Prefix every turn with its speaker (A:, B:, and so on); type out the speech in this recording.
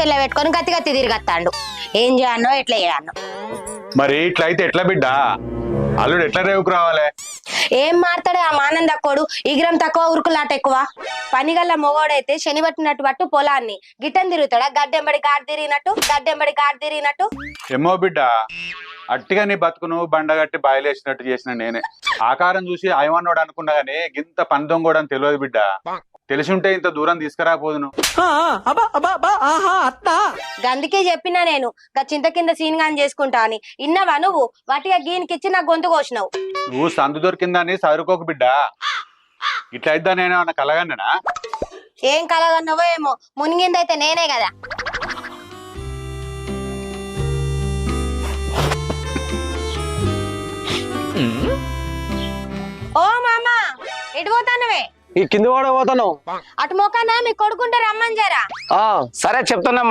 A: చెల్లె పెట్టుకొని గతి గతి తిరిగత్తాండు. ఏం చేయన్నో ఎట్లా చేయన్నో.
B: మరి ఇట్లా అయితే ఎట్లా బిడ్డ? అల్లుడు ఎట్లా రేవుకు రావాలి?
A: ఏం మారుతాడే ఆ మానం తక్కువడు, ఇగ్రం తక్కువ, ఉరుకులాట ఎక్కువ. పనిగల్ల మొగోడైతే శని పట్టినట్టు పట్టు పొలాన్ని గిట్టం తిరుగుతాడా, గడ్డెంబడి గాడి తిరిగినట్టు.
B: ఏమో బిడ్డ, అట్టిగా నీ బతుకును బండగట్టి బయలేసినట్టు చేసిన నేనే. ఆకారం చూసి అయమన్నోడు అనుకున్నా గానీ గింత పని దొంగోడని తెలియదు బిడ్డ. తెలిసి ఉంటే ఇంత దూరం తీసుకురాపోదును.
A: గందుకే చెప్పినా నేను చింత కింద సీన్ గాని చేసుకుంటా అని. ఇన్నవా నువ్వు? వాటిగా గీనికిచ్చి నాకు గొంతు కోసినావు.
B: నువ్వు సందు దొరికిందని చదువుకోకు బిడ్డ. ఇట్లా అయిద్దా నేను అన్న కలగన్ననా?
A: ఏం కలగన్నావో ఏమో, మునిగిందైతే నేనే కదా. ఓ మామా, ఎటు పోతానవే?
C: ఈ కింద కూడా పోతాను.
A: అటు మొక్కనా మీ కొడుకుంటే రమ్మని జరా.
C: సరే చెప్తున్నా.